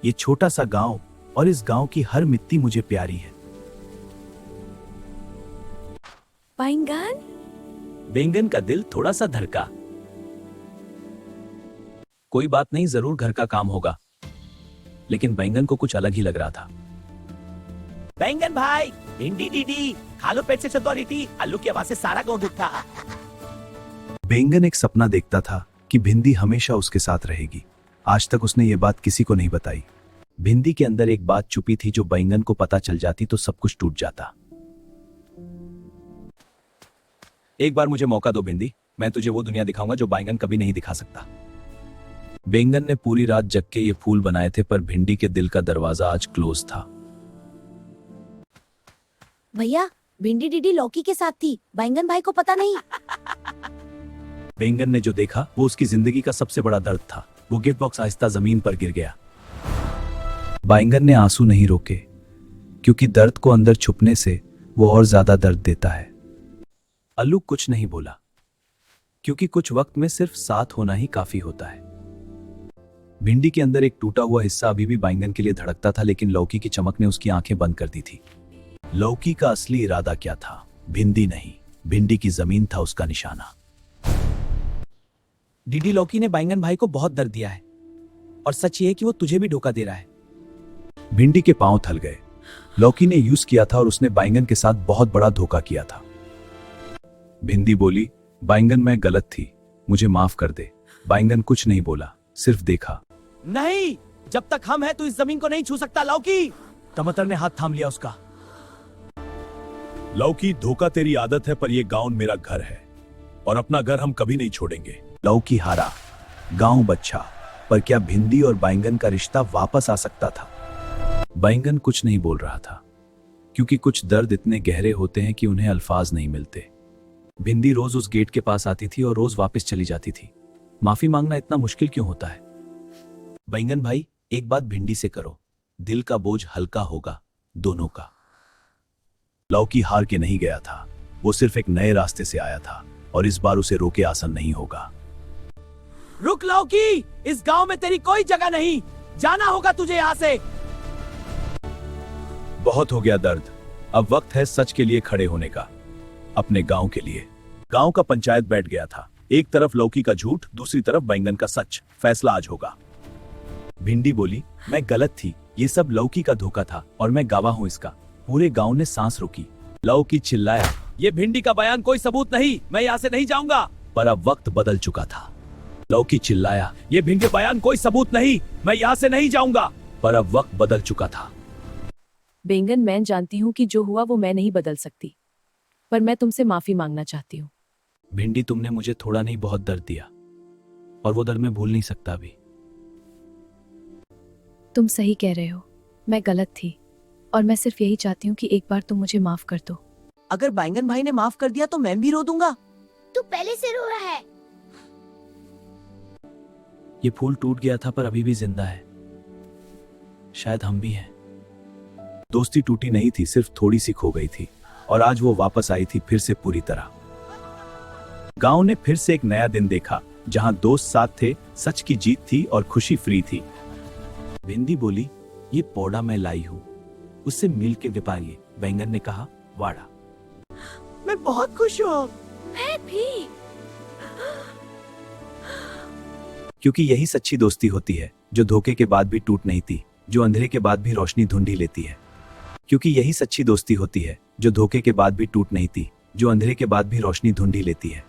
ये छोटा सा गांव और इस गांव की हर मिट्टी मुझे प्यारी है। बैंगन। बैंगन का दिल थोड़ा सा धड़का। कोई बात नहीं, जरूर घर का काम होगा। लेकिन बैंगन को कुछ अलग ही लग रहा था। बैंगन भाई, भिंडी दीदी, खा लो पेट से चतौरीटी। आलू की आवाज से सारा गांव दिखता। बैंगन एक सपना देखता था कि भिंडी हमेशा उसके साथ रहेगी। आज तक उसने ये बात किसी को नहीं बताई। भिंडी के अंदर एक बात छुपी थी, जो बैंगन को पता चल जाती तो सब कुछ टूट जाता। एक बार मुझे मौका दो भिंडी, मैं तुझे वो दुनिया दिखाऊंगा जो बैंगन कभी नहीं दिखा सकता। बैंगन ने पूरी रात जग के ये फूल बनाए थे, पर भिंडी के दिल का दरवाजा आज क्लोज था। भैया, भिंडी दीदी लौकी के साथ थी, बैंगन भाई को पता नहीं। बैंगन ने जो देखा वो उसकी जिंदगी का सबसे बड़ा दर्द था। वो गिफ्ट बॉक्स आहिस्ता जमीन पर गिर गया। बैंगन ने आंसू नहीं रोके, क्योंकि दर्द को अंदर छुपने से वो और ज्यादा दर्द देता है। अल्लू कुछ नहीं बोला, क्योंकि कुछ वक्त में सिर्फ साथ होना ही काफी होता है। भिंडी के अंदर एक टूटा हुआ हिस्सा अभी भी बैंगन के लिए धड़कता था, लेकिन लौकी की चमक ने उसकी आंखें बंद कर दी थी। लौकी का असली इरादा क्या था? भिंडी नहीं, भिंडी की जमीन था उसका निशाना। दीदी लौकी ने बैंगन भाई को बहुत दर्द दिया है, और सच ये है कि वो तुझे भी धोखा दे रहा है। भिंडी के पांव थल गए। लौकी ने यूज किया था और उसने बैंगन के साथ बहुत बड़ा धोखा किया था। भिंडी बोली, बैंगन मैं गलत थी, मुझे माफ कर दे। बैंगन कुछ नहीं बोला, सिर्फ देखा। नहीं, जब तक हम हैं तू इस जमीन को नहीं छू सकता लौकी। टमाटर ने हाथ थाम लिया उसका। लौकी, धोखा तेरी आदत है, पर यह गांव मेरा घर है और अपना घर हम कभी नहीं छोड़ेंगे। लौकी हारा, गांव बचा, पर क्या भिंडी और बैंगन का रिश्ता वापस आ सकता था? बैंगन कुछ नहीं बोल रहा था, क्योंकि कुछ दर्द इतने गहरे होते हैं कि उन्हें अल्फाज नहीं मिलते। भिंडी रोज उस गेट के पास आती थी और रोज वापस चली जाती थी। माफी मांगना इतना मुश्किल क्यों होता है? बैंगन भाई, एक बात भिंडी से करो, दिल का बोझ हल्का होगा दोनों का। लौकी हार के नहीं गया था, वो सिर्फ एक नए रास्ते से आया था, और इस बार उसे रोके आसान नहीं होगा। रुक लौकी, इस गांव में तेरी कोई जगह नहीं, जाना होगा तुझे यहाँ से। बहुत हो गया दर्द, अब वक्त है सच के लिए खड़े होने का, अपने गांव के लिए। गांव का पंचायत बैठ गया था, एक तरफ लौकी का झूठ, दूसरी तरफ बैंगन का सच। फैसला आज होगा। भिंडी बोली, मैं गलत थी, ये सब लौकी का धोखा था और मैं गवाह हूं इसका। पूरे गांव ने सांस रोकी। लौकी चिल्लाया, ये भिंडी का बयान कोई सबूत नहीं, मैं यहाँ से नहीं जाऊंगा। पर अब वक्त बदल चुका था। लौकी चिल्लाया, ये भिंडी का बयान कोई सबूत नहीं, मैं यहाँ से नहीं जाऊंगा। पर अब वक्त बदल चुका था। बैंगन, मैं जानती हूँ कि जो हुआ वो मैं नहीं बदल सकती, पर मैं तुमसे माफी मांगना चाहती हूँ। भिंडी, तुमने मुझे थोड़ा नहीं बहुत दर्द दिया, और वो दर्द मैं भूल नहीं सकता अभी। तुम सही कह रहे हो, मैं गलत थी, और मैं सिर्फ यही चाहती हूँ कि एक बार तुम मुझे माफ कर दो। अगर बैंगन भाई ने माफ कर दिया तो मैं भी रो दूंगा। तू पहले से रो रहा है। ये फूल टूट गया था पर अभी भी जिंदा है। शायद हम भी हैं। दोस्ती टूटी नहीं थी, सिर्फ थोड़ी सी खो गई थी, और आज वो वापस आई थी फिर से पूरी तरह। गांव ने फिर से एक नया दिन देखा, जहां दोस्त साथ थे, सच की जीत थी और खुशी फ्री थी। भिंडी बोली, ये पौधा मैं लाई हूं, उससे मिल के व्यापारी। बैंगन ने कहा, वाड़ा। मैं बहुत खुश हूँ। मैं भी। क्योंकि यही सच्ची दोस्ती होती है, जो धोखे के बाद भी टूट नहीं थी, जो अंधेरे के बाद भी रोशनी ढूंढी लेती है। क्योंकि यही सच्ची दोस्ती होती है, जो धोखे के बाद भी टूट नहीं थी, जो अंधेरे के बाद भी रोशनी ढूंढी लेती है।